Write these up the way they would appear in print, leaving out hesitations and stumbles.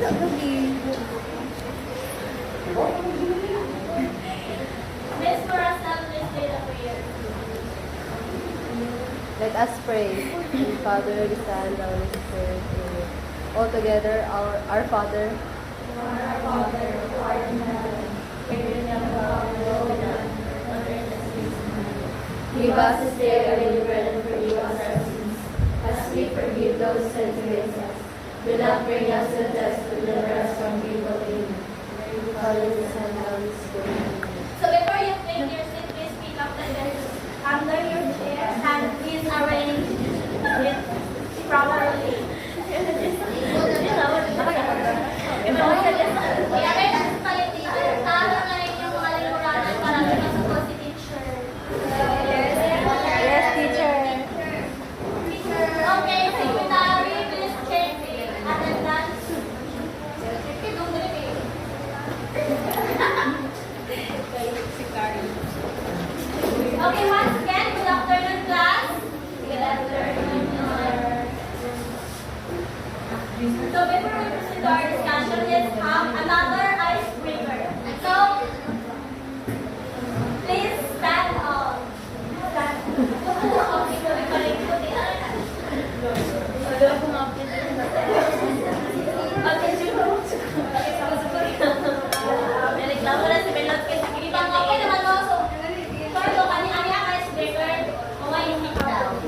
Miss, for us now, let's say the prayer. Let us pray. In the Father, the Son, and the Holy Spirit. Amen. All together, our Father, Our Father, who art in heaven, hallowed be thy name. Give us this day our daily bread, and forgive us our sins, as we forgive those who sin against us. Do not bring us to test, but deliver us from evil. Amen. Father, the Son, and the Holy Spirit. So before you take your seat, please pick up the desk under your chair and please arrange it properly. I-arrange ang palit dito. Tama na rin yung mga limuranan para pinasuko si teacher. Yes, teacher. Okay, secretary, please check attendance. Okay, once again, good afternoon, class. Good afternoon. So before we proceed to our discussion, let's have another icebreaker. So, please stand up. Reklamo na si Belot kay sa kilibang. Okay naman mo. So, ito, kani-ani ang icebreaker. O, yung ikaw.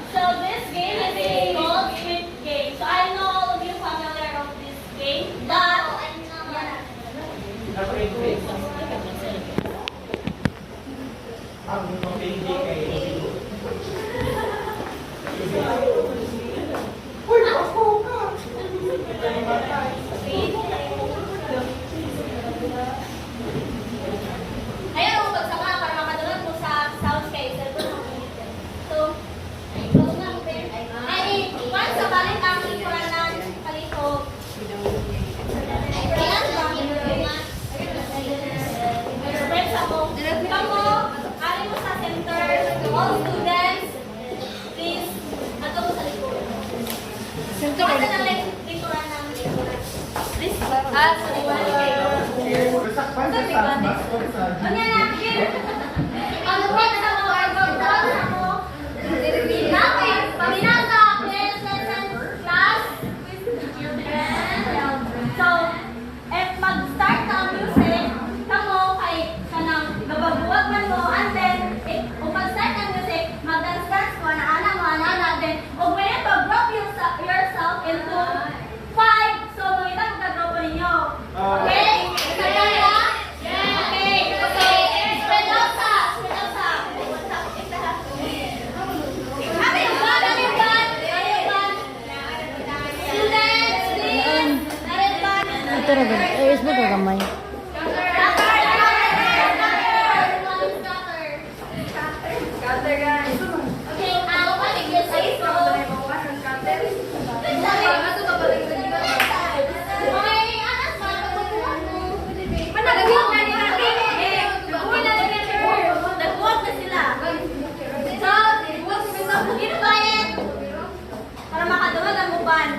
So, this game is called Squid Game. So, I know all of you familiar of this game, but ayan ang pagsama para makadulog mo sa sounds kayo. So, ay, once sa balik ang likuran ng kalihog. Spread sa mo. Kamu, ari mo sa center. All students, please, ato mo sa likuran. Basta na lang likuran ng likuran. Please, sa likuran kayo. Ano na? Ano ba sa mo? Sa mo? Namin, paminaw sa class. So, if mag-start na ang music, kamo kay kanang nababuwag man mo, and then, kung mag-start ng music, mag-dance mo, ana, then, kung pwede to, group yourself into 5, so, makita kung ka-group ninyo. Okay? Sabay na? Okay. Spread out sa. Ano yung ban? Students, please. Ito na ba? Is mo gagamay? Para makadawag ang uban.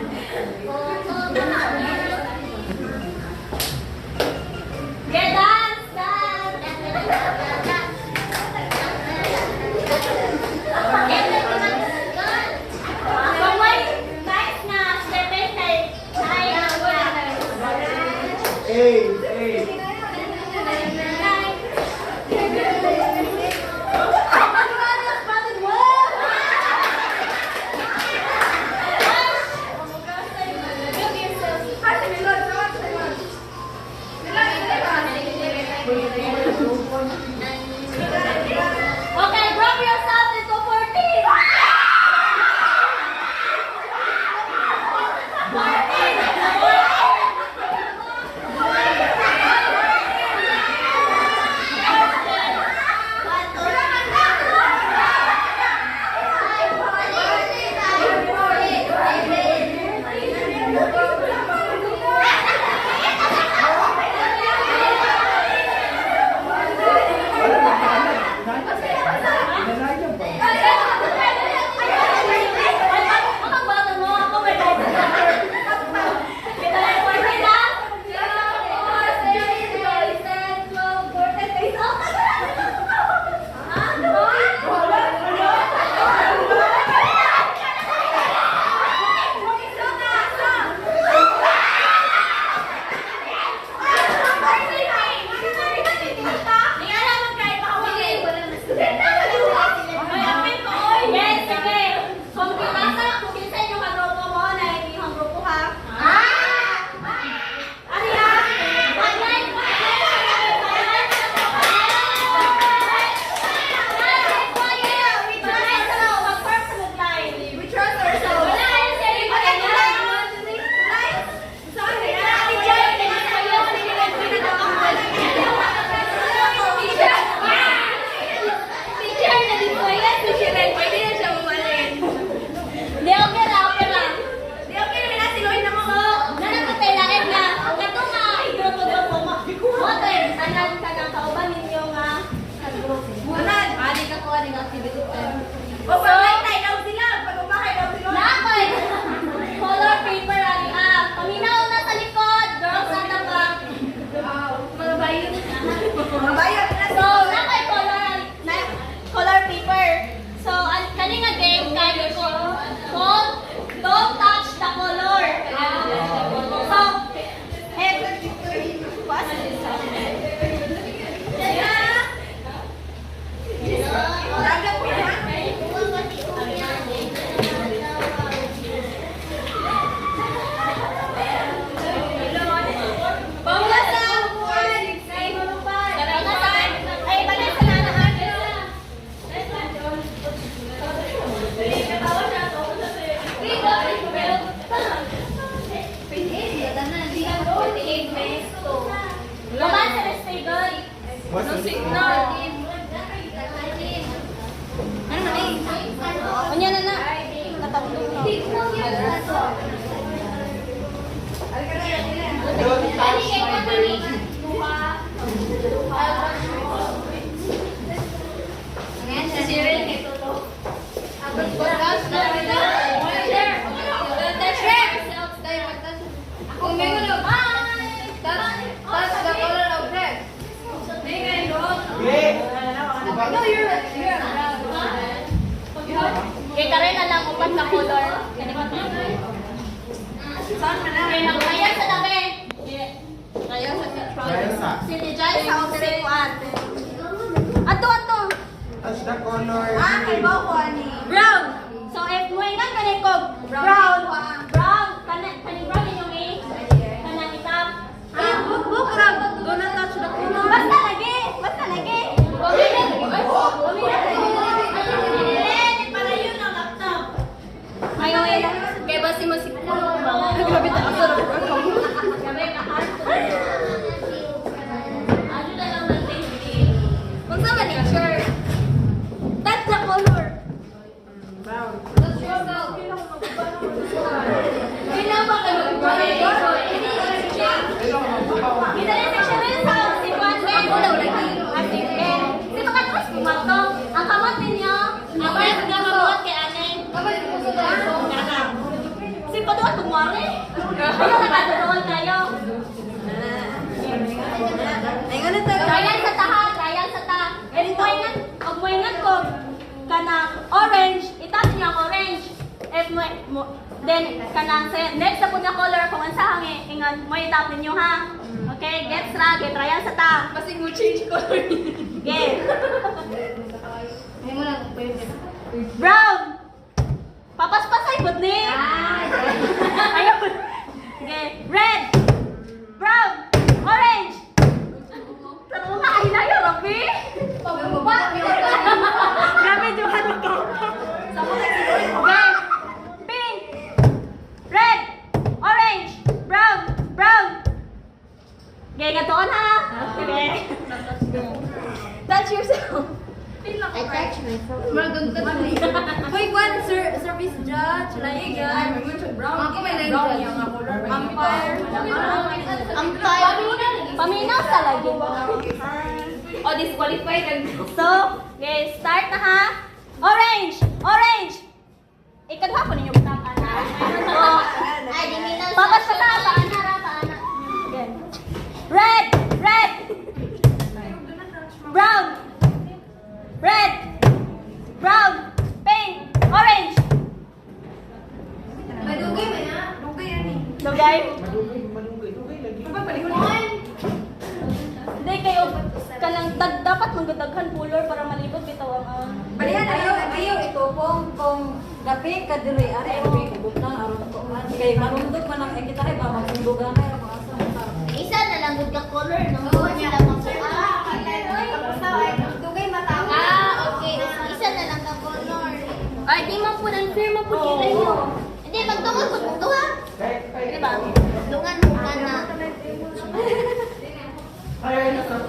No signal. Ano man eh? Unya na na. Natapos na. Kita rin na lang upat na color. Kaya kaya sa labi. Kaya sa si Jai sa utrikuan. Ato. Touch the color. Brown. So if mo ingat kani ko brown. Kani brown yung eh. Kanang itam. Bukrag. Do not touch the color. Basta lagi. Ayaw eh. Kaya ba si Masik? Grabe ta ako. Grabe ka hard. Ano na lang ng safety. Kung sa manicure. That's the color. Brown. That's yourself. Kailangan ka mag-manicure. Kita rin siya rin sa si Juan Ben. Ulaw lagi. Asik Ben. Si Makatros kumato. Ang kamot ninyo. Ang bayad na mabuhat kay Aneng. Si Paduan kumari. Ayaw nakaturoon kayo. Trial sa ta. Pag mo ingat ko kanang orange, itap niya ang orange. If mo then kanang next na po na color kung ang sahang ingat mo itap ninyo ha. Okay, gets ra, get trial sa ta. Kasi mo change color. Get. Brown. Papaspasay gud ni. Ayaw. Okay, red. Brown. Orange. Pero nga ay na yun, Rafi. Grabe, Johan ko. Okay. Pink. Red. Orange. Brown. Okay, gatoon ha. Okay. Touch yourself. I touch myself. Hoy, Juan, service judge, laigan. Ako may line yung color. Umpire. Paminaw sa lagi. O, disqualified. So, okay, start na ha. Orange. Ikadwa po ninyo butang ana. Ay, di minaw Papas pa ta, paana. Again. Red. Brown. Red. Brown. Pink. Orange. Madugay ba na? Dugay yan eh. Lugay. Madugay lagi. Ano ba palihon? Hindi kayo kanang dapat magdaghan color para malibog bitaw ang Balihan ayaw ito kung gapi ka diri ari gapi kubot na aron ko man kay manundog man ang kita kay ba magundugan na mga asa ta. Isa na lang good ka color, no? Sila magsuot. Dugay matawa. Okay. Isa na lang ka color. ay di man po nang fair man po kila niyo. Hindi, magtungod ko ito ha. Diba? Dungan mo ka na.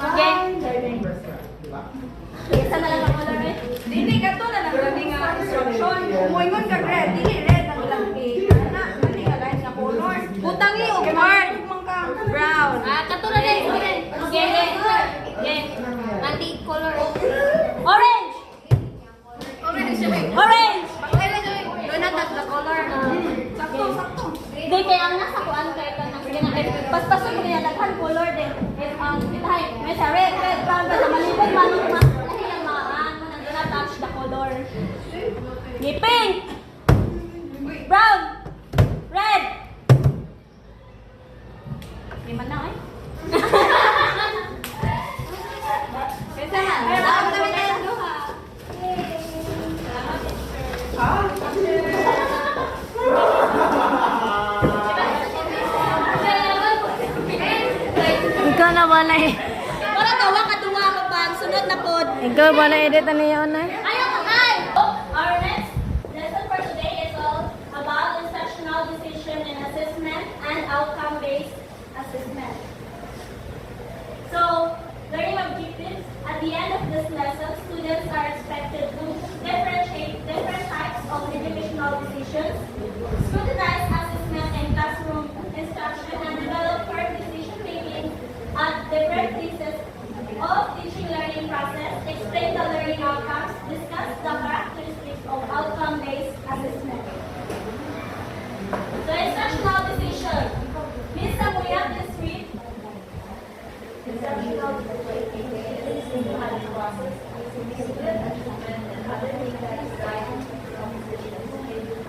Okay. Isa na lang ang color eh. Dili ka to na lang lagi nga instruction. Umuingon ka red, dili red ang lagi. Ana, mali ka line nga color. Butangi og mark brown. Katulad na yung Okay. Mali color. Orange. Orange. Do not touch the color. Sakto. Di kaya ang nasa kuan kay kanang paspason mo niya daghan color din. Itahay, may sa red, brown, basta malibog man ang lahi ang mga ano nang do not touch the color. Ni pink. Brown. Red. Di man na eh. Kesa na. Dapat kami tayo duha. Ikaw na ba na Para tawa ka tunga ka pag sunod na pod. Ikaw ba na edit ano yun na? Ayaw ka ay! Our next lesson for today is all about instructional decision and assessment and outcome-based assessment. So, learning objectives decisions, scrutinize assessment and classroom instruction, and develop firm decision-making at different phases of teaching learning process, explain the learning outcomes, discuss the characteristics of outcome-based assessment. So instructional decision. Ms. Samuya, please read. Instructional decision making is a systematic process using student assessment and other data designed from decisions.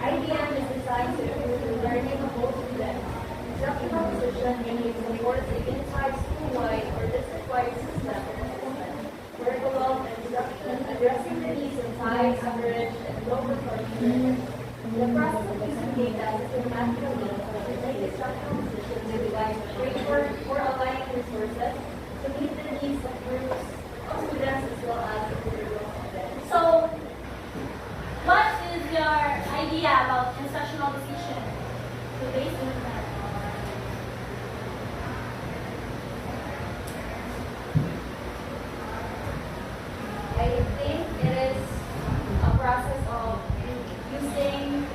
IBM is designed to improve the learning of both students. Instructional decision making supports a unified school-wide or district-wide system of assessment, curriculum, and instruction addressing the needs of high, average, and low performing learners. The process of using data systematically to make instructional decisions provides a framework for aligning resources to meet the needs of groups of students as well as individual students. So, what is your idea about instructional decision? So based on that. I think it is a process of using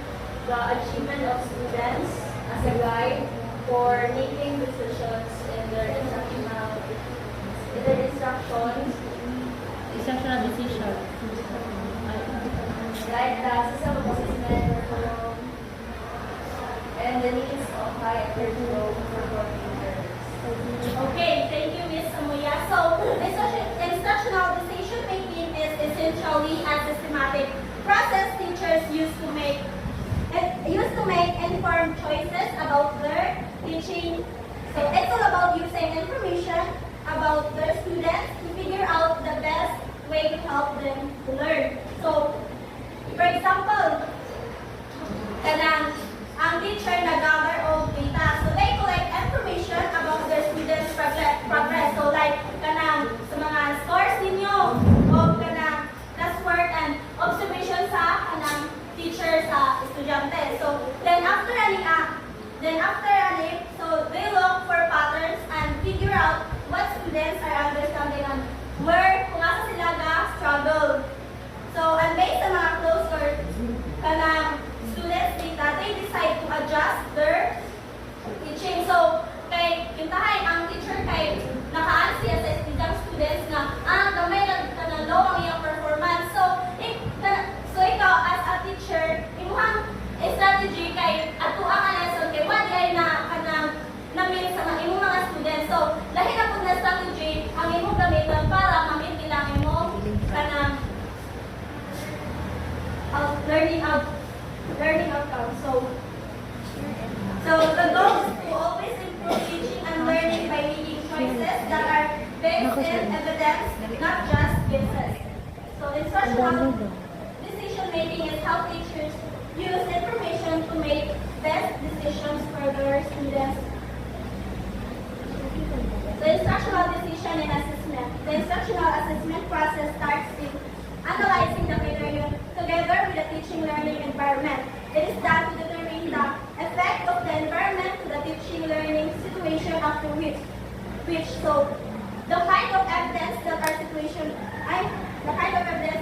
the achievement of students as a guide for making decisions in their instructions, Instructional decision. like the system of assessment, curriculum, and the needs of high average low performing learners. Okay, thank you, Ms. Samuya. So, instructional decision making is essentially a systematic process teachers use to make informed choices about their teaching. So, it's all about using information about their students to figure out the best way to help them to learn. So, for example, ang teacher nag-gather of data. So they collect information about their students' progress. So like sa mga scores ninyo, o classwork and observation sa teacher sa estudyante. So then after so they look for patterns and figure out what students are understanding and where kung asa sila struggle. So and based sa mga close or students data, they decide to adjust their teaching. So, yung ang teacher naka-ask siya sa students na, gamay na low ang iyong performance. So, ikaw as a teacher, imuhang strategy atuang ang lesson what na-mean sa imong mga students. So, lahi na po na strategy ang imong gamitan para ma-meet nila ang imong learning outcome. So the goal is to always improve teaching and learning by making choices that are based in evidence, not just guesses. So instructional decision making is how teachers use information to make best decisions for their students. The instructional decision and assessment. The instructional assessment process starts with analyzing the material together with the teaching learning environment. It is done to determine the effect of the environment to the teaching learning situation after which so the kind of evidence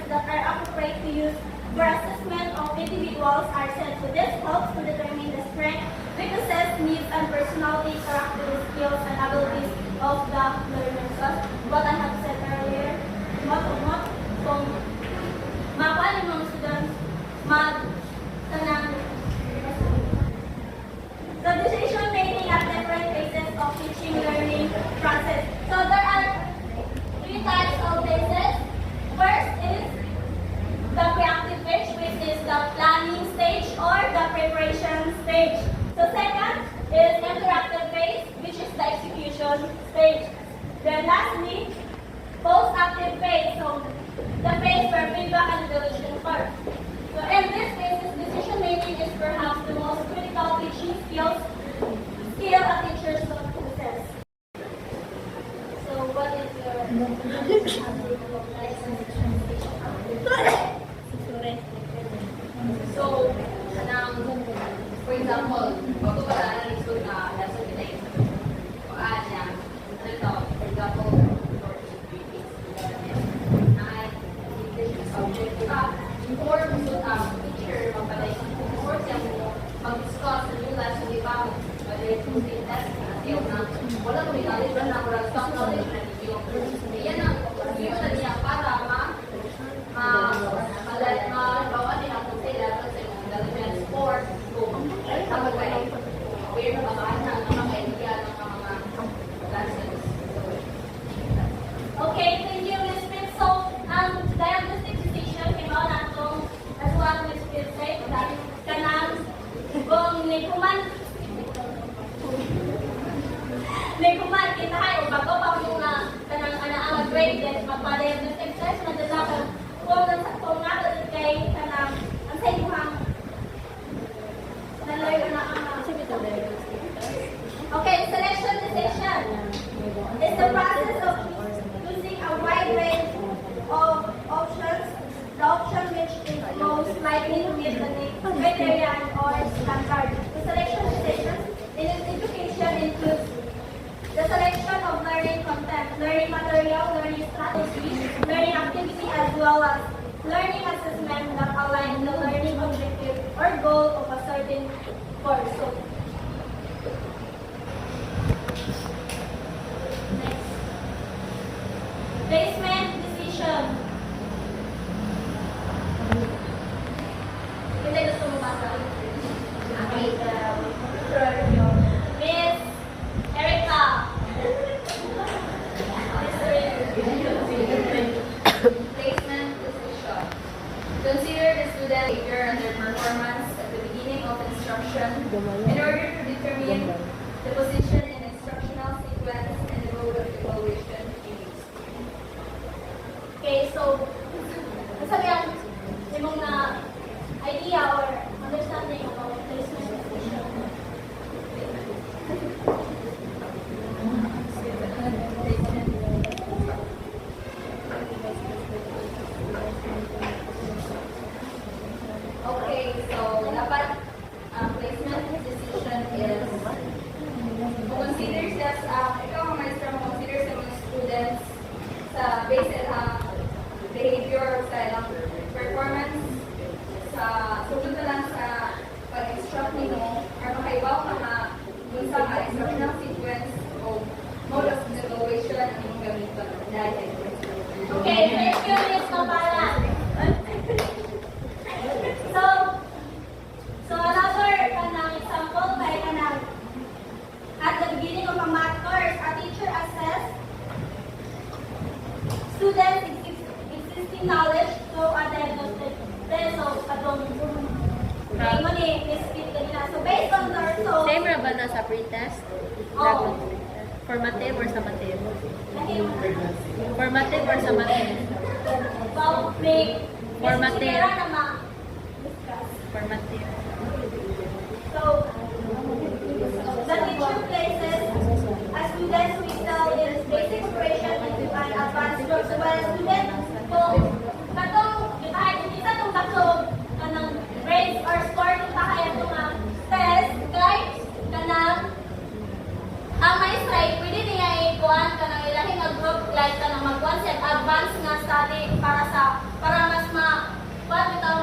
that are appropriate to use for assessment of individuals are set. So this helps to determine the strength, weaknesses, needs, and personality, characteristics, skills, and abilities of the learners. So what I have said earlier, kung makuha ng mga students, so decision making at different phases of teaching learning process. So there are 3 types of phases. First is the reactive phase, which is the planning stage or the preparation stage. So second is interactive phase, which is the execution stage. Then lastly, post-active phase. So the phase where feedback and evaluation occur. So in this phase, decision making is perhaps the most critical teaching skill a teacher should possess. So what is your So, for example, bago pa na na-school na lesson kita yung for example, subject ka, before teacher, magpalay, before siya Nikuman kita hay o bago pa mo nga kanang ana grade then magpa-diagnostic exercise madala ka kung nga kay kanang ang sa imuhang nalay na okay, selection decision is the process of choosing a wide range of options. The option which is most likely to meet the criteria or standard. The selection decisions in education includes the selection of learning content, learning material, learning strategy, learning activity, as well as learning assessment that align the learning objective or goal of a certain course. So, next. Placement decision. Kita gusto mo basa? Okay. Miss Erica. Placement decision. Consider the student behavior and their performance at the beginning of instruction in order to determine the position in instructional sequence and the mode of evaluation used. Okay, so, sabi ang imong na idea or understanding about placement decision. Okay, so dapat placement decision is consider sa ikaw ang maestro mo consider sa mga students sa based sa behavior sa ilang performance sa sugod na lang sa pag-instruct nimo or makaibaw ka na dun sa instructional sequence o mode of evaluation ang imong gamiton dahil Okay, thank you, Miss Mapala. So another kanang example kay kanang at the beginning of a math course, a teacher assess students' existing knowledge through a diagnostic test. So katong mo ni Miss Kit kanina. So based on the results, Same ra ba na sa pretest? Oh. Formative or summative? naging Formative or summative? public Formative. na ma-discuss. Formative. So, the teacher places a student's wisdom in basic operation into an advanced group. So, when a student, kung katong, kahit hindi sa itong katong, kanang grades or score kung kaya itong test, guys, kanang, ang maestra, pwede niya ikuan kanang ilahin nga group, like kanang magkuan siya advanced nga study para mas kuan bitaw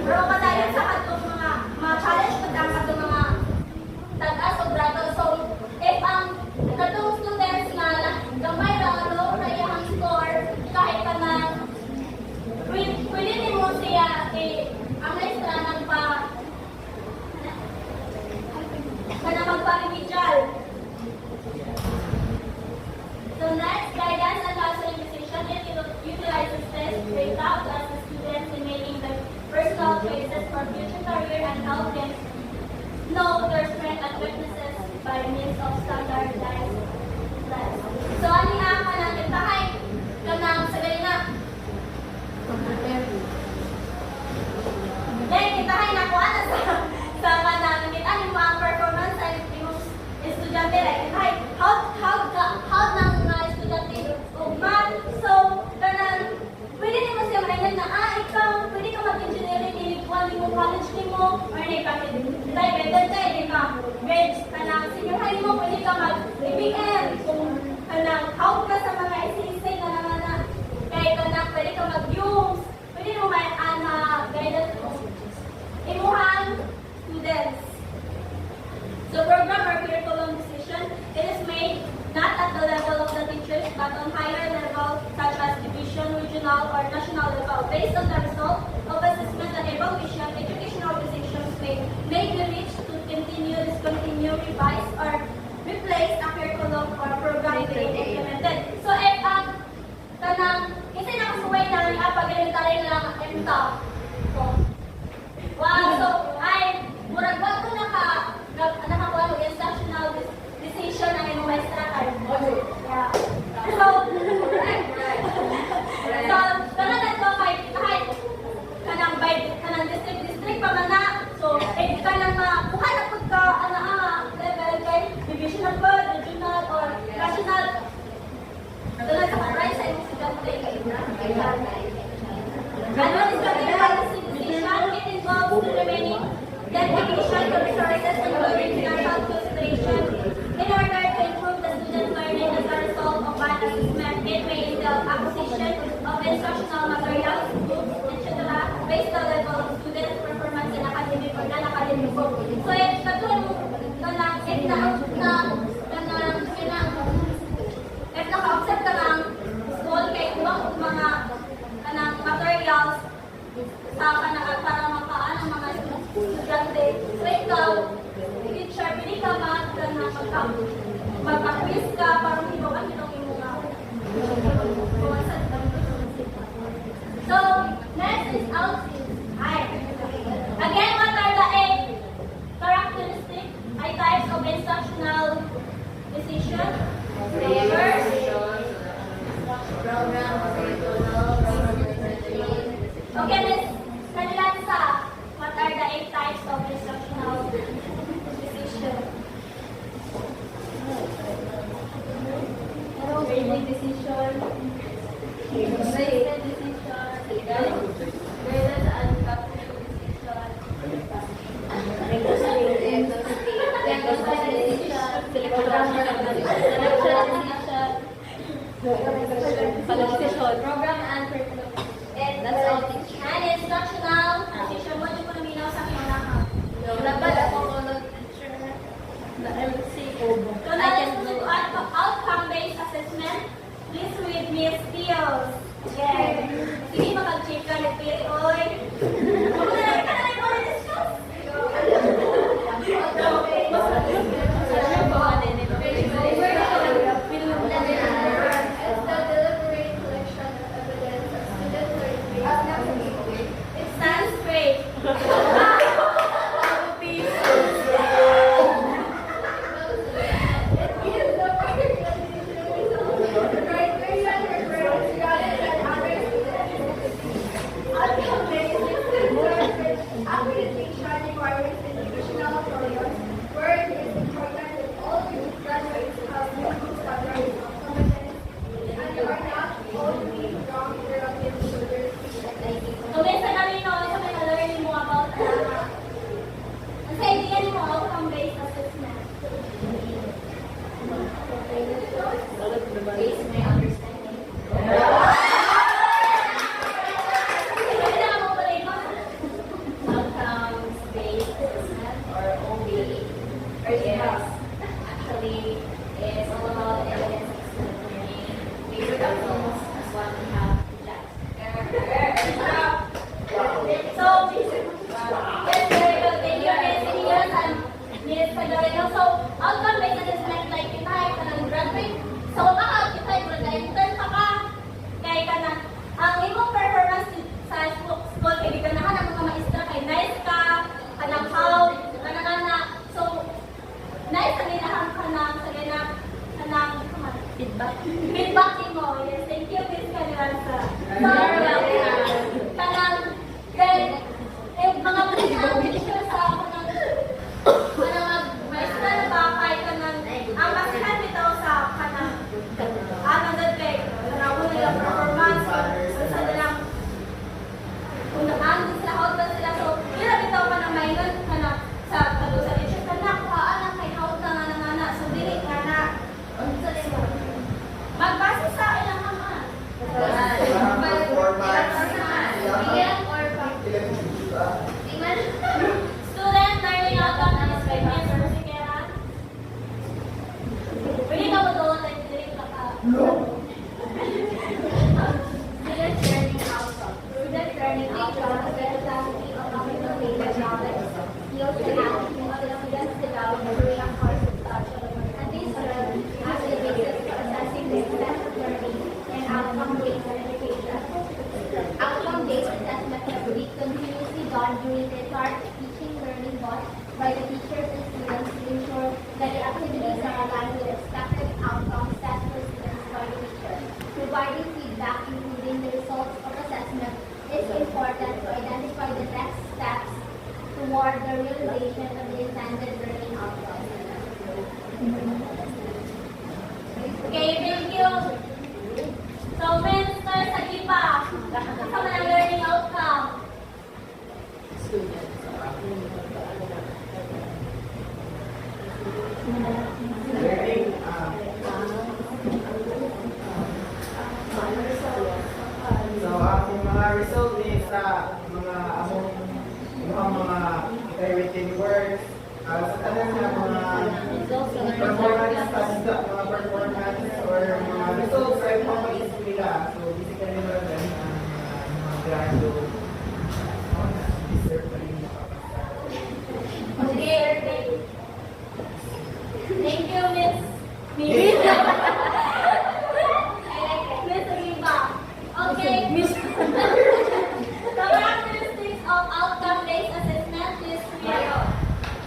pero kadayon sa katong mga challenge pag ang katong mga tag-as o grado. So, if ang katong students nga gamay lang low na iyang score, kahit ka na pwede din mo siya ang maestra magpa-remedial. So next, guidance and counseling decision. It utilizes this data to assist students in making the personal choices for future career and help them know their strengths and weaknesses by means of standardized tests. So ani nga ka nang itahay kanang sa ganina. Then itahay na ko ana sa kanang kita ni mga performance sa imong estudyante like itahay how nang estudyante ug math. So kanang pwede nimo siya maingat na ikaw pwede ka mag-engineering ni mo college nimo or ni ka dahil better tayo ni ka grades kanang senior high mo pwede ka mag-BBM kung kanang how ka sa mga essay na naman na kaya kanang pwede ka mag-UMS pwede mo may guidance mo imuhang students. So program or curriculum decision, it is made not at the level of the teachers but on higher level such as division, regional or national level. Based on the result of assessment and evaluation, educational decisions may be reached to continue, discontinue, revise or replace a curriculum or program being implemented. So if kanang kasi nakasuway na ni apa elementary lang MTA. So, katulong kanang if naka-accept ka ng school kay ibang mga kanang materials sa kanang para makaan ang mga estudyante. So, ikaw, teacher, pili ka magka-quiz ka para hibawan itong imong So, next is outfit. Again, what are the 8 characteristics? Types of instructional decision. Papers. Okay, Miss Kanilansa, what are the 8 types of instructional decision? Grading decision. Placement decision. Graded and calculation decision. Program and curriculum. That's all. And instructional decision. What do you want to know sa akin na? Dapat ako teacher na MC ko. So now let's move to outcome-based assessment. Please read Miss Pios. Okay. Sige, makag-check ka ni Oy. Maglalagay ka na rin mo discuss. It stands straight. So, minsan na rin ako sa mga learning mo about ang sa idea mo outcome-based assessment. Based my understanding. Outcomes-based assessment or OB yes, actually is all about evidence-based learning. Basic outcomes as what we have to judge. So, yes, very good. Thank you, Miss Inias and Miss Cagalino. So, outcome-based assessment, like kita ay kanang graduate. So, kita ay graduate ka ka. Kaya ka na, ang imong performance sa school, kaya ka na ka ng mga maestra, kay nice ka, kanang how, kanang. So, nice ang inahan ka na, sa kanang feedback mo. Yes, thank you, Miss Canilanza. So, kanang mga teacher sa kanang maestra na ba kay kanang ang masihan bitaw sa kanang doon kay kanang nila performance sa nilang kung naan sila out ba sila so kaya bitaw pa ng maingon kanang sa teacher kanang kuhaan ang kay out na nga so dili nga na magbase sa ilang ama. Student learning outcome is by Miss Rosikera. Pwede ka mo doon, like, direct ka ka. Student learning outcome. Student learning outcome is the capacity of accumulated knowledge, skills, and attitudes that students develop during a course of study. And these serve as the basis for assessing the success of learning and outcome-based education. Outcome-based assessment must be continuously done during the entire teaching learning by the teachers and students to ensure that the activities are aligned with expected outcomes set for students by the teacher. Providing feedback, including the results of assessment, is important to identify the next steps toward the realization of the intended learning outcomes. Okay, thank you. So, Mr. Sagipa, kasama ng learning outcome. Learning, so, akong mga result ni sa mga among mga everything works. Sa tanan na mga performance tasks, mga performance or mga results ay mapag-isip nila. So basically naman ang mga grado deserve pa rin makapasa. Okay. Thank you, Miss. Miss Riva. Okay. The characteristics of outcome-based assessment is clear.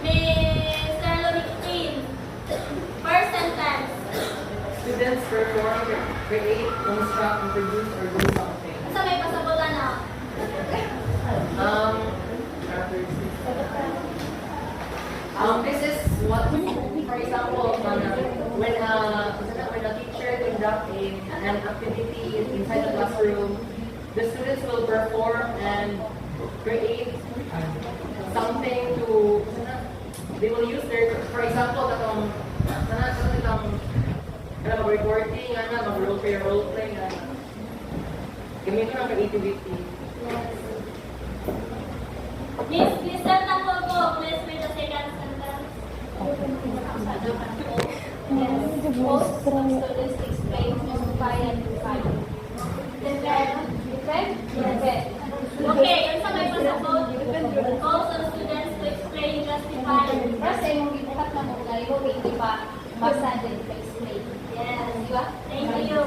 Mr. Lorikin. First sentence. Students perform, create, construct, introduce, or do something. Asa may pasabutan na? This is what, for example, when a teacher conducts an activity inside the classroom, the students will perform and create something to, they will use their, for example, mag-recording, mag-role-play, gamitin ng creativity. Miss, listen na po. Please read the second sentence. Yes. Most students explain, justify, and define. Defend? Yes. Okay, yung sa may pasabot, calls on students to explain, justify, and Pero sa imong gibuhat na mo, na imo hindi pa basa din pa explain. yes. Di ba? Thank you.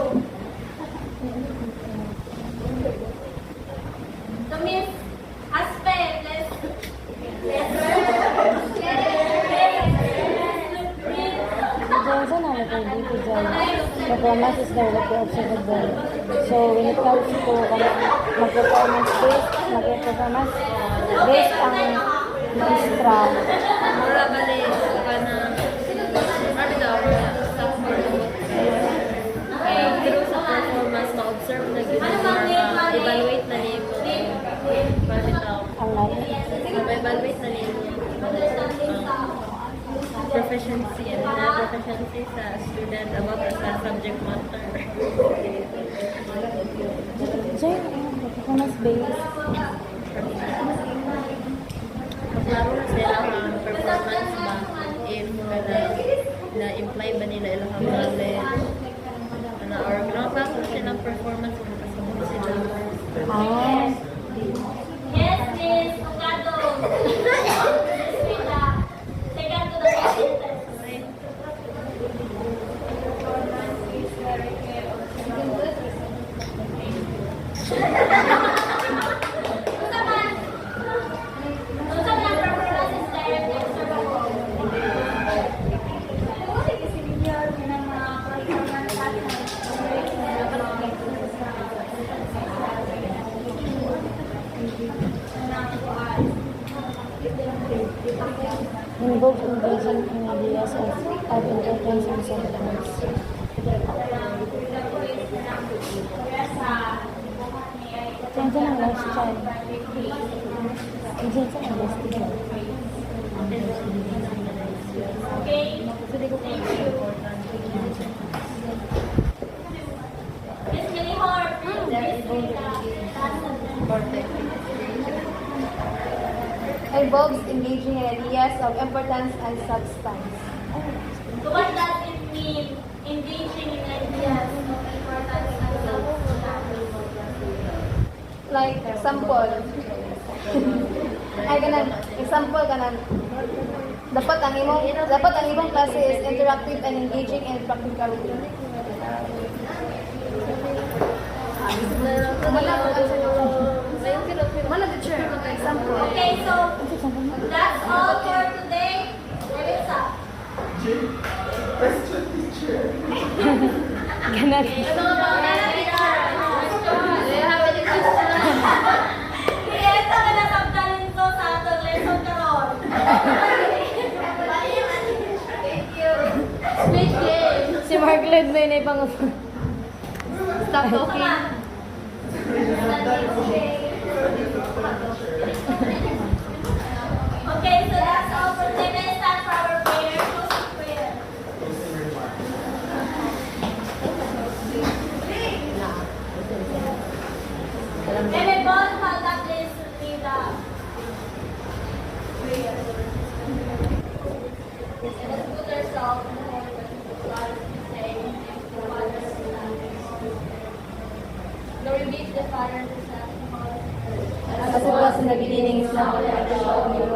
So, Miss Aspe, let's Johnson naman dito dyan. Performance is directly observable. So when it comes to mag-performance based, mag-performance based ang maestra. Mura bali ka na ano daw staff for through sa performance ma-observe na gid evaluate na niyo bitaw Ang lahat. evaluate na niyo proficiency sa student about sa subject matter. Diyan, performance based. Maklaro na sila ang performance ba if na-imply ba nila ilang knowledge or nakapasok silang performance kung kasabot sila. Ah, Yes, Miss Ocado. Miss Rita. Second to the sentence. Unsa man? Unsa man ang performance is directly observable? Kasi niya ng mga performance involve engaging in ideas of importance and substance. Diyan sa ang last child. Diyan sa ang last child. Okay? Thank you. Miss Milihor, please read the last sentence. Involves engaging in ideas of importance and substance. So what does it mean, engaging in ideas of importance and substance? Like example. Ay ganan, example ganan. Dapat ang imong klase is interactive and engaging and practicality. Example. Okay, so that's all for today. Melissa. Question teacher. Ganun. So, ito ka nasabdanin to sa atong lesson karon. Thank you. Split game. Si Margaret may naipang... Stop talking. Okay, so that's all for today. Let's start for our prayer. Closing prayer. Everyone, hold up, please read the prayer. in the beginning, is now, and ever shall be,